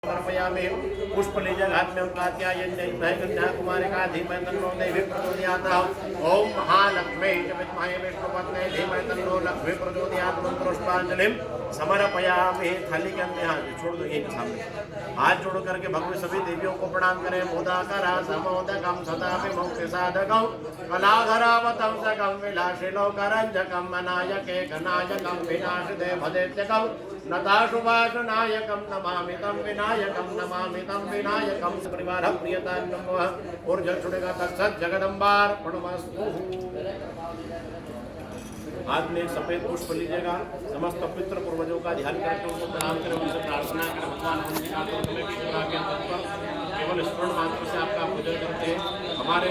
समर्पयामि। पुष्प लीजिए हाथ में कन्याकुमारी का धीमहि तन्नो देवी प्रचोदयात्। ओम महालक्ष्मी च विद्महे विष्णुपत्नी धीमहि तन्नो लक्ष्मी प्रचोदयात्। पुष्पांजलिं समर्पयामि। थाली के अंदर हाथ छोड़ दो, एक सामने हाथ जोड़ करके भगवान सभी देवियों को प्रणाम करें। मोदाकरा समोदकं सदापि मुक्ति साधकं कलाधरावतं सकं विलासिलोकरञ्जकं मनायके गणायकं विनाशिते भदेत्यकं नताशुभाषनायकं नमामि तं विनायकं नमामि तं विनायकं परिवार प्रियता नमः। और जल छुड़ेगा तत्सत जगदम्बार्पणमस्तु। हाथ में एक सफेद पुष्प लीजिएगा। समस्त पितृ पूर्वजों का ध्यान करके उनको प्रणाम करें, उनसे प्रार्थना करें भगवान केवल स्मरण मात्र से आपका पूजन करते हैं। हमारे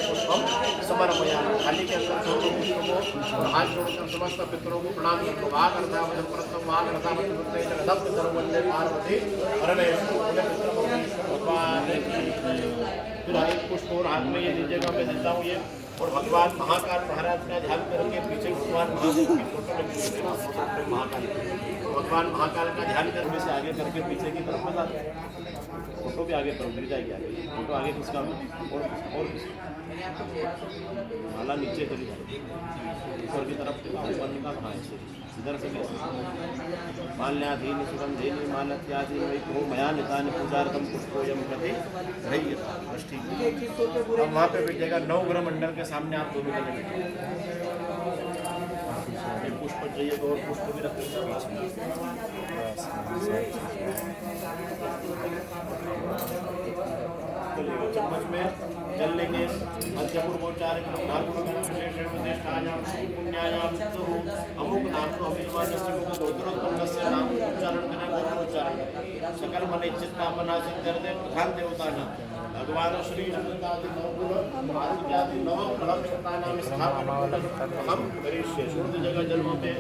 पुष्पम समर्पयामि। थाली के अंदर छोटे पुष्प को हाथ जोड़कर समस्त पितरों को प्रणाम करो। वाग अर्थावधम प्रथम वाग अर्थावधम वंदे पार्वती भगवान। फिर एक पुष्प और हाथ में ये लीजिएगा, मैं देता हूँ ये। और भगवान महाकाल महाराज का ध्यान करके पीछे भगवान महादेव की फोटो लगी हुई है ना, महाकाल। भगवान महाकाल का ध्यान करने से आगे करके पीछे की तरफ बता दो। फोटो भी आगे तरफ गिर जाएगी। आगे फोटो आगे किसका और माला नीचे चली जाएगी ऊपर की तरफ। ऊपर का कहाँ है इधर से माल्याधीन सुगंधेन मालत्याधीन वै भो मया नितान पूजार्थम पुष्पोयम प्रति धैर्यता। बस ठीक है। अब वहाँ पे बैठेगा 9 ग्रह मंडल के सामने आप दोनों जने बैठे। पुष्प चाहिए तो और पुष्प भी रख चम्मच में जल लेंगे। मध्य पूर्वोच्चार अमुक नाम को नाम उच्चारण करें। गोत्रोच्चारण सकल मन चित्तापना सिद्ध प्रधान देवता नाम भगवान श्री जगह जन्मों में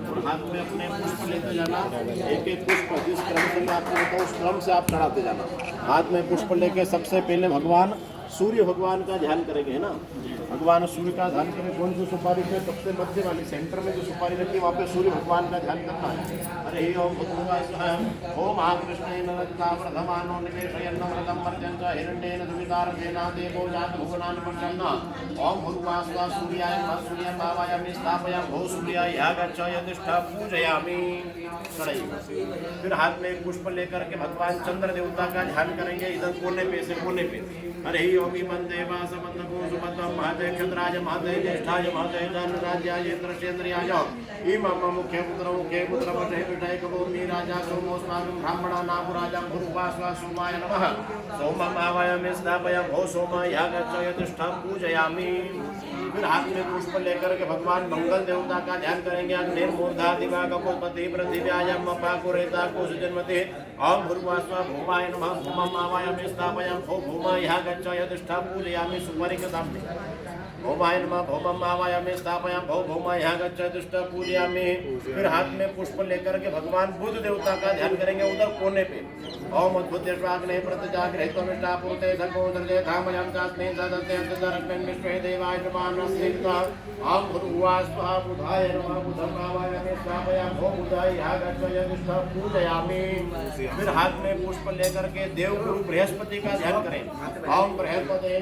और हाथ में अपने पुष्प लेते जाना। एक एक पुष्प जिस क्रम से मैं आपको बताऊँ उस क्रम से आप चढ़ाते जाना। हाथ में पुष्प लेके सबसे पहले भगवान सूर्य भगवान का ध्यान करेंगे, है ना। भगवान सूर्य का ध्यान करें। कौन सी सुपारी पे सबसे मध्य वाली सेंटर में जो सुपारी रखी है वहाँ पे सूर्य भगवान का ध्यान करना है। अरे ओम ओम महाकृष्णेन रत्ता प्रथमानो निवेशयन् व्रतं वर्जन् च हिरण्येन दुवितारथेन देवो जात भुवनानि प्रसन्न। ओम भूर्वास्वा सूर्याय नमः सूर्यं भावयामि स्थापयामि भो सूर्याय यागच्छ यतिष्ठ पूजयामि। फिर हाथ में एक पुष्प लेकर के भगवान चंद्र देवता का ध्यान करेंगे। इधर कोने पे से कोने पे अरे ओम इमं देवा समन्तको सुमतं महते क्षत्राय महते ज्येष्ठाय महते धनराज्याय इंद्रचेन्द्रियाय इमं मुख्य पुत्र वटे विटय कबोमी राजा सोमोस्माकं ब्राह्मणा नागुराजं भूर्वास्वा सोमाय नमः सोमं आवायामि स्थापयामि भो सोमाय यागच्छ यतिष्ठ पूजयामि। फिर हाथ में पुष्प लेकर के भगवान मंगल देवता का ध्यान करेंगे। अग्निर्मूर्धा दिवाकपुष्पति पृथिव्यायं पाकुरेता कुसुजन्मते ओम भूर्वास्वा भूमाय नमः भूमं आवायामि स्थापयामि भो भूमाय यागच्छ यतिष्ठ पूजयामि। सुपारी के सामने भौमाय नमः भौमं आवायामि स्थापयामि भो भौमाय यागच्छ यतिष्ठ पूजयामि। फिर हाथ में पुष्प लेकर के भगवान बुध देवता का ध्यान करेंगे उधर कोने पे। ओम उद्भुतेष्वाग्ने प्रतिजागृहित्वमिष्टा पूर्ते सर्वोदर्जे धामयं चास्मे सदस्ते अंतरक्मेन विश्वे देवाय नमः। ओम भूर्वास्वा बुधाय नमः बुधं आवायामि स्थापयामि भो बुधाय यागच्छ यतिष्ठ पूजयामि। फिर हाथ में पुष्प लेकर के देवगुरु बृहस्पति का ध्यान करें। ओम बृहस्पते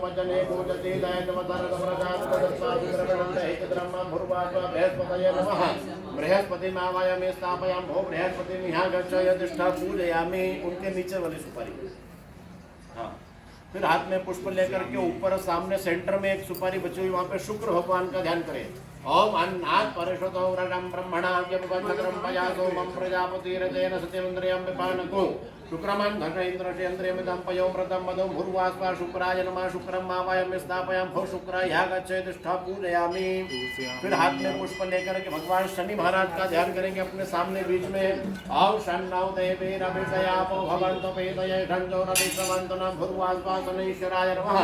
वचने पूजते दयनवतरद प्रजात तदस्तात् विक्रमणन्ते हितधर्मं भूर्वास्वा बृहस्पतये नमः बृहस्पति आवायामि स्थापयामि भो बृहस्पति यागच्छ यतिष्ठ पूजयामि। उनके नीचे वाली सुपारी। हाँ, फिर हाथ में पुष्प लेकर के ऊपर सामने सेंटर में एक सुपारी बची हुई, वहाँ पे शुक्र भगवान का ध्यान करें। ओम अन्नात् परिषदो व्रतं ब्रह्मणाव्यपगन्धकरं पयासो मम प्रजापतिरजेन सत्यमिन्द्रियं विपानको शुक्रमं धर्मेन्द्रचेन्द्रियमिदं पयो व्रतं मदो भूर्वास्वा शुक्राय नमः शुक्रं आवायामि स्थापयामि भो शुक्राय यागच्छ यतिष्ठ पूजयामि। फिर हाथ में पुष्प लेकर के भगवान शनि महाराज का ध्यान करेंगे अपने सामने बीच में। ओम शन्नौ देवीरभिषयापो भवन्तु पेतये षण्चोरभिश्रवन्तु न भूर्वास्वा शनैश्वराय नमः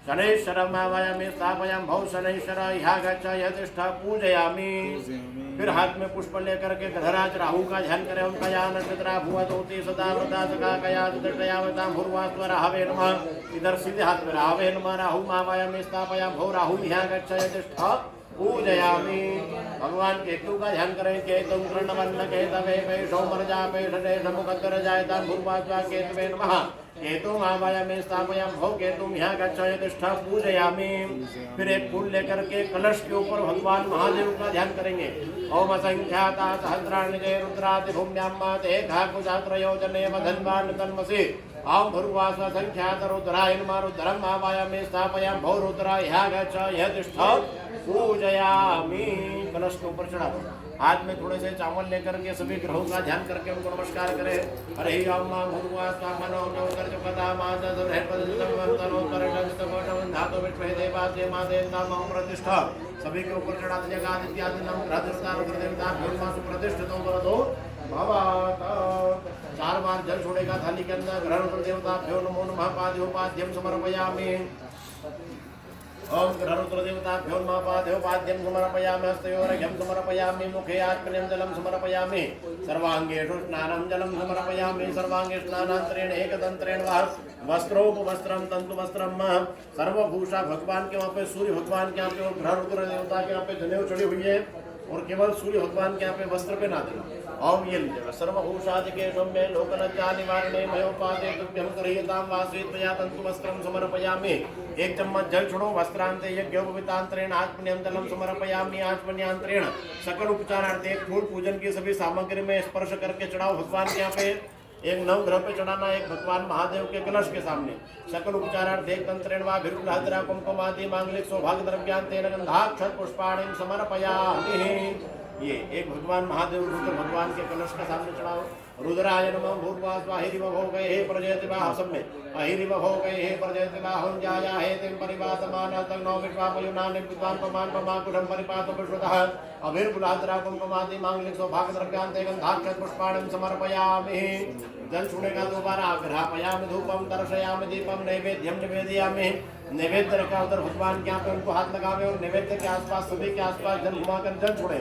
शनैश्वरं आवायामि स्थापयामि भो शनैश्वराय यागच्छ यतिष्ठ पूजयामि। फिर हाथ में पुष्प लेकर के गधराज राहु का ध्यान करें। उनका या नक्षत्रा भुवतोति सदा व्रता सका कया दृष्टयावतां भूर्वास्वा राहवे नमः। इधर सीधे हाथ में राहवे नमः राहु आवायामि स्थापयामि भो राहु यागच्छ यतिष्ठ पूजयामि। भगवान केतु का ध्यान करें। केतुं कृष्णवर्ण केतवे वैषौमर्जापे षडे समुखतर जायता भूर्वास्वा केतवे नमः। केतुं आवायामि स्थापयामि भो केतुं यहाँ गच्छय तिष्ठ पूजयामि। फिर एक फूल लेकर के कलश के ऊपर भगवान महादेव का ध्यान करेंगे। ओम असंख्याता सहस्राणि जय रुद्राति भूम्यां ते घाकुजात्रयोजने वधन्वान् तन्मसि। ओम भूर्वास्व संख्यात रुद्राय नमः। रुद्रम् आवायामि स्थापयामि भो रुद्रा यहाँ गच्छय तिष्ठ पूजयामि। कलश के ऊपर चढ़ा दो। हाथ में थोड़े से चावल लेकर के सभी ग्रहों का ध्यान करके उनको नमस्कार करें। हरे राम भूर्वास्व मनो नोकर जो कथा माता धातु विश्व देवादे माते नाम प्रतिष्ठा सभी के ऊपर चढ़ा दीजिएगा। इत्यादि नाम देवता सुप्रतिष्ठित दो भवाता। 4 बार जल छोड़ेगा थाली के अंदर। ग्रहण देवताभ्यो नमो नमः। पाद्योपाद्यम समर्पयामि। ओम ग्रहरुद्र देवताभ्यो नमः। पाद्योपाद्यम समर्पयामि। हस्तयोर्घ्यं समर्पयामि। मुखे आत्मनें जलं समर्पयामि। सर्वांगेषु स्नानं जलं समर्पयामि। सर्वांगे स्नानांतरेण एकदंत्रेण वा वस्त्रोपवस्त्रं तंतुवस्त्रं सर्वभूषा। भगवान के वहाँ पे सूर्य भगवान के यहाँ पे और ग्रहरुद्र देवता के यहाँ पे जनेऊ चढ़ी हुई है और केवल सूर्य भगवान के यहाँ पे वस्त्र पे ना देना। ओम ये लीजिएगा। सर्वभूषादिके सौम्ये लोकलज्जा निवारणे मयोपादे तुभ्यं गृह्यतां वासुत्वया तंतुवस्त्रं समर्पयामि। 1 चम्मच जल छोड़ो। वस्त्रांते यज्ञोपवीतांतरेण आत्मन्यं जलं समर्पयामि। आत्मन्यांतरेण सकल उपचारार्थे एक फूल पूजन की सभी सामग्री में स्पर्श करके चढ़ाओ भगवान के यहाँ पे। एक नवग्रह पे चढ़ाना, एक भगवान महादेव के कलश के सामने। सकल उपचारार्थ एक तंत्रेण वा भिर्कुलाद्रा कुमकुमादि मांगलिक सौभाग्य द्रव्यान् तेन गंधाक्षत पुष्पाणिं समर्पयामि। ये एक भगवान महादेव रुद्र भगवान के कलश के सामने चढ़ाओ। रुद्राय नमः। भूर्वास्व अहिरिव भोगै हे प्रजयति वाह सब में अहिरिव भोगै हे प्रजयति वाहुं जाया हे तिं परिपातमाना तन्नो विश्वापयुनानि विद्वान् पमान पमाकुशं परिपातं विश्वतः अभिर्कुलाद्रा कुमकुमादि मांगलिक सौभाग्य द्रव्यान् ते गंधाक्षत पुष्पाणिं समर्पयामि। जल छूनेगा दोबारा। ग्रहापयामि धूपम दर्शयामि दीपम नैवेद्यम निवेदयामि। नैवेद्य रखा उधर भगवान के यहाँ पे उनको हाथ लगावे और नैवेद्य के आसपास सभी के आसपास जल घुमाकर जल छोड़े।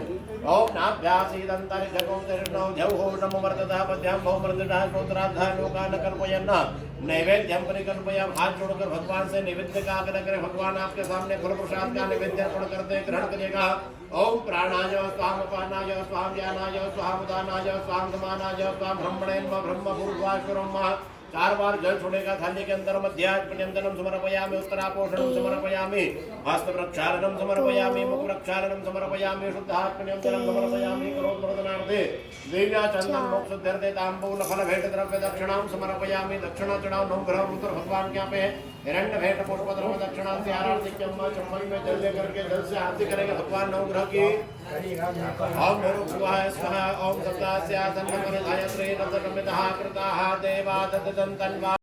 ओम नमो वर्तता पद्याम भो वर्तता श्रोत्राधा लोकान कल्पयन्ना नैवेद्यम परिकल्पयाम। हाथ जोड़कर भगवान से नैवेद्य का आग्रह करें। भगवान आपके सामने फल प्रसाद का नैवेद्य अर्पण करते ग्रहण करिएगा। ओम प्राणाय स्वाम अपानाय स्वाम ज्ञानाय स्वाम उदानाय स्वाम समानाय स्वाम ब्रह्मणे नमः। ब्रह्म भूर्भुवस्सुरं 4 बार जल छोड़ेगा थाली के अंदर। मध्यात्मन्यंतरम समर्पयामि। उत्तरापोषणं समर्पयामि। हस्त प्रक्षालनं समर्पयामि। मुख प्रक्षालनं समर्पयामि। शुद्धात्मन्यंतरं समर्पयामि। करोद्वर्धनार्थे दिव्या चंदन मोक्षुद्ध्यर्थे तांबूल फल भेंट द्रव्य दक्षिणां समर्पयामि। दक्षिणा चढ़ाओ। नवग्रह रुद्र भगवान के यहाँ पे हिरण्य भेंट पुष्प द्रव्य दक्षिणा से आरती। चम्मच में जल लेकर के जल से आरती करेंगे भगवान नवग्रह की। ओम भूर्भुवः स्वः। ओम सप्तास्यासन्न परिधाय श्री रथकमितः कृताः देवा दत्तं तन्वा।